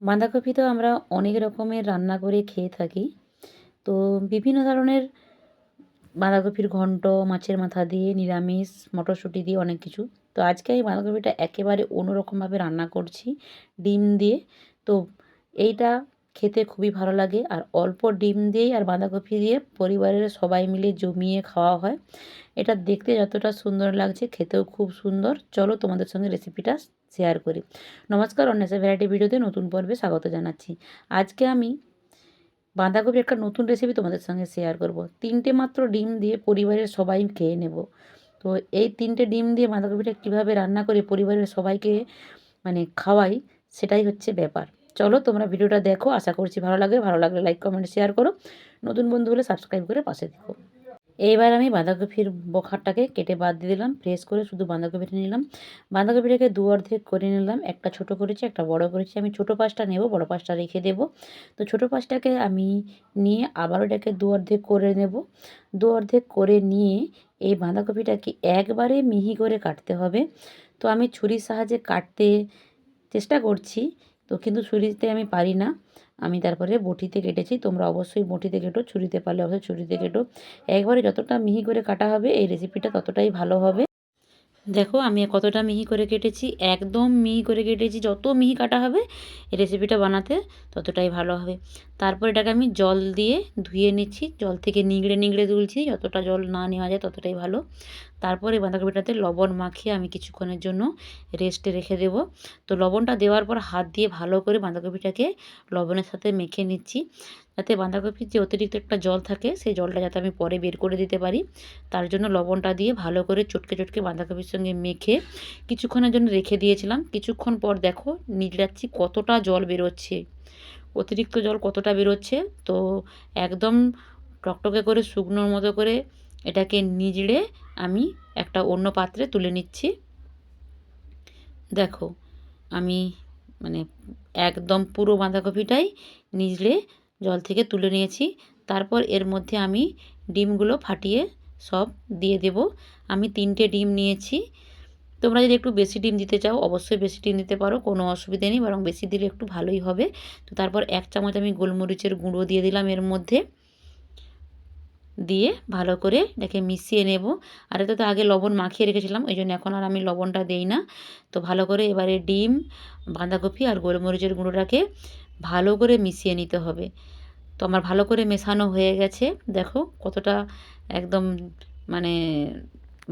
বাঁধাকপি তো আমরা অনেক রকমের রান্না করে খেয়ে থাকি। তো বিভিন্ন ধরনের বাঁধাকপির ঘন্ট, মাছের মাথা দিয়ে, নিরামিষ, মটরশুঁটি দিয়ে অনেক কিছু। তো আজকে আমি বাঁধাকপিটা একেবারে অন্যরকমভাবে রান্না করছি ডিম দিয়ে। তো এইটা খেতে খুবই ভালো লাগে আর অল্প ডিম দিয়েই আর বাঁধাকপি দিয়ে পরিবারের সবাই মিলে জমিয়ে খাওয়া হয়। এটা দেখতে যতটা সুন্দর লাগছে খেতেও খুব সুন্দর। চলো তোমাদের সঙ্গে রেসিপিটা শেয়ার করি। নমস্কার, অন্বেষা ভ্যারাইটি ভিডিওতে নতুন পর্বে স্বাগত জানাচ্ছি। আজকে আমি বাঁধাকপির একটা নতুন রেসিপি তোমাদের সঙ্গে শেয়ার করব। 3টে মাত্র ডিম দিয়ে পরিবারের সবাই খেয়ে নেব। তো এই 3টে ডিম দিয়ে বাঁধাকপিটা কীভাবে রান্না করে পরিবারের সবাইকে খাওয়াই, সেটাই হচ্ছে ব্যাপার। চলো তোমরা ভিডিওটা দেখো, আশা করছি ভালো লাগবে। ভালো লাগলে লাইক, কমেন্ট, শেয়ার করো। নতুন বন্ধু হলে সাবস্ক্রাইব করে পাশে থেকো। এইবার আমি বাঁধাকপির বোখারটাকে কেটে বাদ দিয়ে দিলাম। ফ্রেশ করে শুধু বাঁধাকপিটা নিলাম। বাঁধাকপিটাকে দু অর্ধেক করে নিলাম। একটা ছোট করেছি, একটা বড় করেছি। আমি ছোট পাঁচটা নেব, বড় পাঁচটা রেখে দেব। তো ছোট পাঁচটাকে আমি নিয়ে আবারও এটাকে দু অর্ধেক করে নেব। দু অর্ধেক করে নিয়ে এই বাঁধাকপিটাকে একবারে মিহি করে কাটতে হবে। তো আমি ছুরির সাহায্যে কাটতে চেষ্টা করছি, তো কিন্তু ছুরিতে আমি পারি না। আমি তারপরে বটিতে কেটেছি। তোমরা অবশ্যই বটিতে কেটো, ছুরিতে পারলে অবশ্যই ছুরিতে কেটো। একবারে যতটা মিহি করে কাটা হবে এই রেসিপিটা ততটাই ভালো হবে। দেখো আমি কতটা মিহি করে কেটেছি, একদম মিহি করে কেটেছি। যত মিহি কাটা হবে এই রেসিপিটা বানাতে ততটাই ভালো হবে। তারপর এটাকে আমি জল দিয়ে ধুয়ে নিচ্ছি, জল থেকে নিংড়ে নিংড়ে তুলছি। যতটা জল না নেওয়া যায় ততটাই ভালো। তারপরে বাঁধাকপিটাতে লবণ মাখিয়ে আমি কিছুক্ষণের জন্য রেস্টে রেখে দেব। তো লবণটা দেওয়ার পর হাত দিয়ে ভালো করে বাঁধাকপিটাকে লবণের সাথে মেখে নিচ্ছি, যাতে বাঁধাকপির যে অতিরিক্ত একটা জল থাকে সেই জলটা যাতে আমি পরে বের করে দিতে পারি। তার জন্য লবণটা দিয়ে ভালো করে চটকে চটকে বাঁধাকপির সঙ্গে মেখে কিছুক্ষণের জন্য রেখে দিয়েছিলাম। কিছুক্ষণ পর দেখো নিগড়াচ্ছি কতটা জল বেরোচ্ছে, অতিরিক্ত জল কতটা বেরোচ্ছে। তো একদম টকটকে করে শুকনোর মতো করে এটাকে নিজড়ে আমি একটা অন্য পাত্রে তুলে নিচ্ছি। দেখো আমি মানে একদম পুরো বাঁধাকপিটাই নিজড়ে জল থেকে তুলে নিয়েছি। তারপর এর মধ্যে আমি ডিমগুলো ফাটিয়ে সব দিয়ে দেব। আমি 3টে ডিম নিয়েছি। তোমরা যদি একটু বেশি ডিম দিতে চাও অবশ্যই বেশি ডিম দিতে পারো, কোনো অসুবিধে নেই, বরং বেশি দিলে একটু ভালোই হবে। তো তারপর 1 চামচ আমি গোলমরিচের গুঁড়ো দিয়ে দিলাম এর মধ্যে। দিয়ে ভালো করে এটাকে মিশিয়ে নেব। আর এটা তো আগে লবণ মাখিয়ে রেখেছিলাম, ওই জন্য এখন আর আমি লবণটা দেই না। তো ভালো করে এবারে ডিম, বাঁধাকপি আর গোলমরিচের গুঁড়োটাকে ভালো করে মিশিয়ে নিতে হবে। তো আমার ভালো করে মেশানো হয়ে গেছে। দেখো কতটা একদম মানে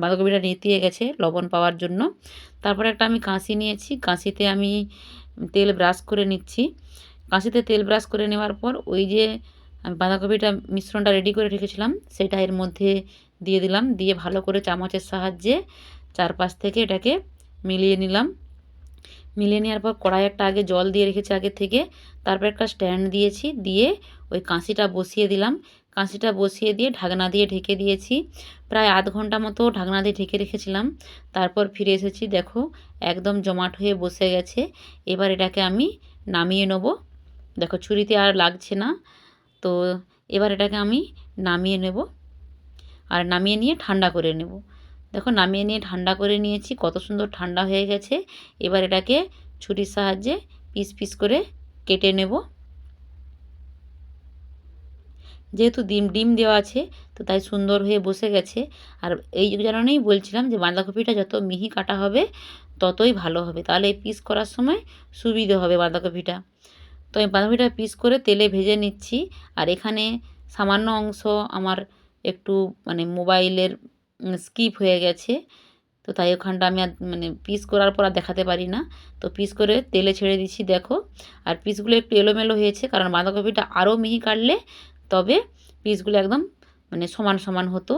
বাঁধাকপিটা নেতিয়ে গেছে লবণ পাওয়ার জন্য। তারপরে একটা আমি কাঁচি নিয়েছি, কাঁচিতে আমি তেল ব্রাশ করে নিচ্ছি। কাঁচিতে তেল ব্রাশ করে নেওয়ার পর ওই যে আমি বাঁধাকপিটা মিশ্রণটা রেডি করে রেখেছিলাম সেটা এর মধ্যে দিয়ে দিলাম। দিয়ে ভালো করে চামচের সাহায্যে চারপাশ থেকে এটাকে মিলিয়ে নিলাম। মিলিয়ে নেওয়ার পর কড়াই একটা আগে জল দিয়ে রেখেছি আগে থেকে। তারপর একটা স্ট্যান্ড দিয়েছি, দিয়ে ওই কাঁচিটা বসিয়ে দিলাম। কাঁচিটা বসিয়ে দিয়ে ঢাকনা দিয়ে ঢেকে দিয়েছি। প্রায় আধ ঘন্টা মতো ঢাকনা দিয়ে ঢেকে রেখেছিলাম। তারপর ফিরে এসেছি, দেখো একদম জমাট হয়ে বসে গেছে। এবার এটাকে আমি নামিয়ে নেব। দেখো ছুরিতে আর লাগছে না। তো এবার এটাকে আমি নামিয়ে নেব, আর নামিয়ে নিয়ে ঠান্ডা করে নেব। দেখো নামিয়ে নিয়ে ঠান্ডা করে নিয়েছি, কত সুন্দর ঠান্ডা হয়ে গেছে। এবার এটাকে ছুরির সাহায্যে পিস পিস করে কেটে নেব। যেহেতু ডিম ডিম দেওয়া আছে তো তাই সুন্দর হয়ে বসে গেছে। আর এই কারণেই বলছিলাম যে বাঁধাকপিটা যত মিহি কাটা হবে ততই ভালো হবে, তাহলে এই পিস করার সময় সুবিধে হবে বাঁধাকপিটা। তো আমি বাঁধাকপিটা পিস করে তেলে ভেজে নিচ্ছি। আর এখানে সামান্য অংশ আমার একটু মোবাইলের স্কিপ হয়ে গেছে, তো তাই ওখানটা আমি আর পিস করার পর আর দেখাতে পারি না। তো পিস করে তেলে ছেড়ে দিচ্ছি দেখো। আর পিসগুলো একটু এলোমেলো হয়েছে, কারণ বাঁধাকপিটা আরও মিহি কাটলে তবে পিসগুলো একদম সমান সমান হতো।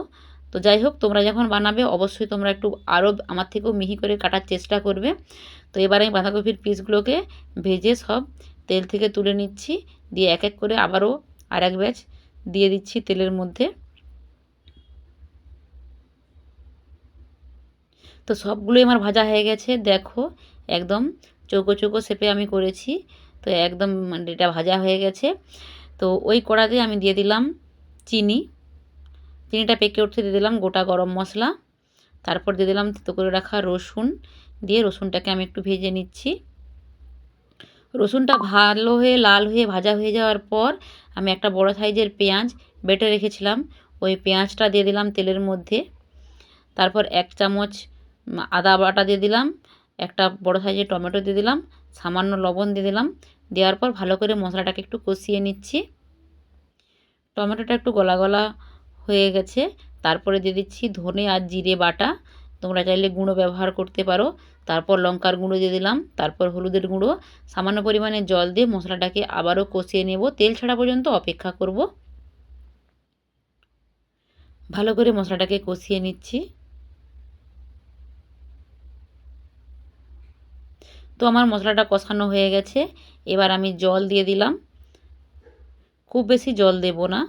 তো যাই হোক, তোমরা যখন বানাবে অবশ্যই তোমরা একটু আরও আমার থেকেও মিহি করে কাটার চেষ্টা করবে। তো এবার আমি বাঁধাকপির পিসগুলোকে ভেজে সব তেল থেকে তুলে নিচ্ছি। দিয়ে এক এক করে আবারও আরেক ব্যাচ দিয়ে দিচ্ছি তেলের মধ্যে। তো সবগুলোই আমার ভাজা হয়ে গেছে দেখো, একদম চৌকো চৌকো শেপে আমি করেছি। তো একদম এটা ভাজা হয়ে গেছে। তো ওই কড়াতে আমি দিয়ে দিলাম চিনি। চিনিটা পেকে উঠতে দিয়ে দিলাম গোটা গরম মশলা। তারপর দিয়ে দিলাম থেতো করে রাখা রসুন। দিয়ে রসুনটাকে আমি একটু ভেজে নিচ্ছি। রসুনটা ভালো হয়ে লাল হয়ে ভাজা হয়ে যাওয়ার পর আমি একটা বড় সাইজের পেঁয়াজ বেটে রেখেছিলাম, ওই পেঁয়াজটা দিয়ে দিলাম তেলের মধ্যে। তারপর 1 চামচ আদা বাটা দিয়ে দিলাম, একটা বড় সাইজের টমেটো দিয়ে দিলাম, সামান্য লবণ দিয়ে দিলাম। দেওয়ার পর ভালো করে মশলাটাকে একটু কষিয়ে নিচ্ছি। টমেটোটা একটু গলা গলা হয়ে গেছে, তারপরে দিয়ে দিচ্ছি ধনে আর জিরে বাটা, তোমরা চাইলে গুঁড়ো ব্যবহার করতে পারো। তারপর লঙ্কার গুঁড়ো দিয়ে দিলাম, তারপর হলুদের গুঁড়ো, সামান্য পরিমাণে জল দিয়ে মশলাটাকে আবারও কষিয়ে নেব, তেল ছাড়া পর্যন্ত অপেক্ষা করব। ভালো করে মশলাটাকে কষিয়ে নিচ্ছি। তো আমার মশলাটা কষানো হয়ে গেছে, এবার আমি জল দিয়ে দিলাম। খুব বেশি জল দেব না,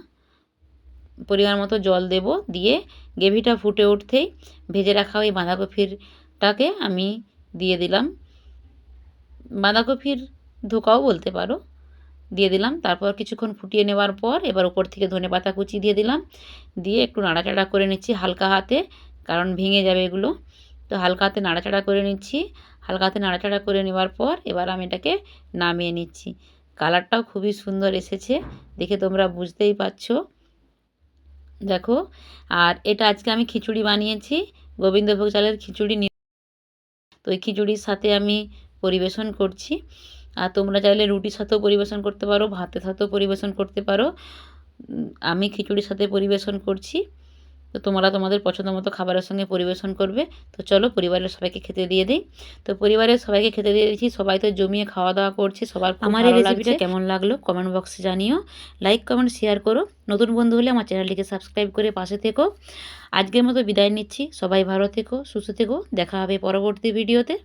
পরিমাণ মতো জল দেব। দিয়ে গ্রেভিটা ফুটে উঠতেই ভেজে রাখা ওই বাঁধাকপিটাকে আমি দিয়ে দিলাম, বাঁধাকপির ধোকাও বলতে পারো, দিয়ে দিলাম। তারপর কিছুক্ষণ ফুটিয়ে নেওয়ার পর এবার উপর থেকে ধনেপাতা কুচি দিয়ে দিলাম, দিয়ে একটু নাড়াচাড়া করে নিচ্ছি হালকা হাতে, কারণ ভেঙে যাবে এগুলো। তো হালকা হাতে নাড়াচাড়া করে নিচ্ছি। হালকা হাতে নাড়াচাড়া করে নেওয়ার পর এবার আমি এটাকে নামিয়ে নিচ্ছি। কালারটাও খুবই সুন্দর এসেছে, দেখে তোমরা বুঝতেই পারছো। দেখো, আর এটা আজকে আমি খিচুড়ি বানিয়েছি, গোবিন্দভোগ চালের খিচুড়ি। তো এই খিচুড়ির সাথে আমি পরিবেশন করছি। আর তোমরা চাইলে রুটির সাথেও পরিবেশন করতে পারো, ভাতের সাথেও পরিবেশন করতে পারো। আমি খিচুড়ির সাথে পরিবেশন করছি, তো তোমরা তোমাদের পছন্দ মতো খাবারের সঙ্গে পরিবেশন করবে। তো চলো পরিবারের সবাইকে খেতে দিয়ে দিই। তো পরিবারের সবাইকে খেতে দিয়ে দিয়েছি, সবাই তো জমিয়ে খাওয়া দাওয়া করছে, সবার আমার এই রেসিপিটা কেমন লাগলো কমেন্ট বক্সে জানিও। লাইক কমেন্ট শেয়ার করো, নতুন বন্ধু হলে আমার চ্যানেলটিকে সাবস্ক্রাইব করে পাশে থেকো। আজকের মতো বিদায় নিচ্ছি, সবাই ভালো থেকো, সুস্থ থেকো, দেখা হবে পরবর্তী ভিডিওতে।